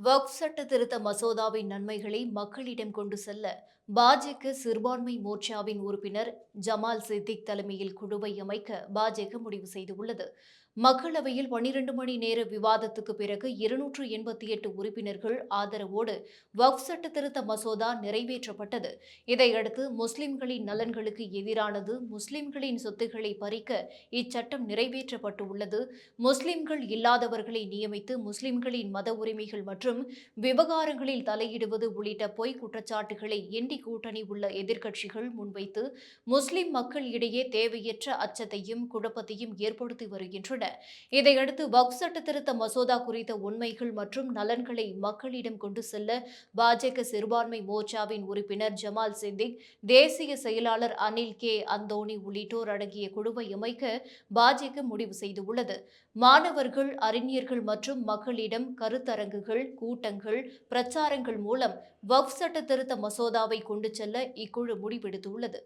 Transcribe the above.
வக்ஃப் சட்ட திருத்த மசோதாவின் நன்மைகளை மக்களிடம் கொண்டு செல்ல பாஜக சிறுபான்மை மோர்ச்சாவின் உறுப்பினர் ஜமால் சித்திக் தலைமையில் குழுவை அமைக்க பாஜக முடிவு செய்துள்ளது. மக்களவையில் 12 மணி நேர விவாதத்துக்கு பிறகு 288 உறுப்பினர்கள் ஆதரவோடு வக்ஃப் சட்ட திருத்த மசோதா நிறைவேற்றப்பட்டது. இதையடுத்து முஸ்லிம்களின் நலன்களுக்கு எதிரானது, முஸ்லிம்களின் சொத்துக்களை பறிக்க இச்சட்டம் நிறைவேற்றப்பட்டுள்ளது. முஸ்லிம்கள் இல்லாதவர்களை நியமித்து முஸ்லிம்களின் மத உரிமைகள் மற்றும் விவகாரங்களில் தலையிடுவது உள்ளிட்ட பொய் குற்றச்சாட்டுகளை இண்டி கூட்டணி உள்ள எதிர்க்கட்சிகள் முன்வைத்து முஸ்லிம் மக்கள் இடையே தேவையற்ற அச்சத்தையும் குழப்பத்தையும் ஏற்படுத்தி வருகின்றன. இதையடுத்து வக்ஃப் சட்ட திருத்த மசோதா குறித்த உண்மைகள் மற்றும் நலன்களை மக்களிடம் கொண்டு செல்ல பாஜக சிறுபான்மை மோர்ச்சாவின் உறுப்பினர் ஜமால் சித்திக், தேசிய செயலாளர் அனில் கே அந்தோணி உள்ளிட்டோர் அடங்கிய குழுவை அமைக்க பாஜக முடிவு செய்துள்ளது. மாணவர்கள், அறிஞர்கள் மற்றும் மக்களிடம் கருத்தரங்குகள், கூட்டங்கள், பிரச்சாரங்கள் மூலம் வக்ஃப் சட்ட திருத்த மசோதாவை கொண்டு செல்ல இக்குழு முடிவெடுத்துள்ளது.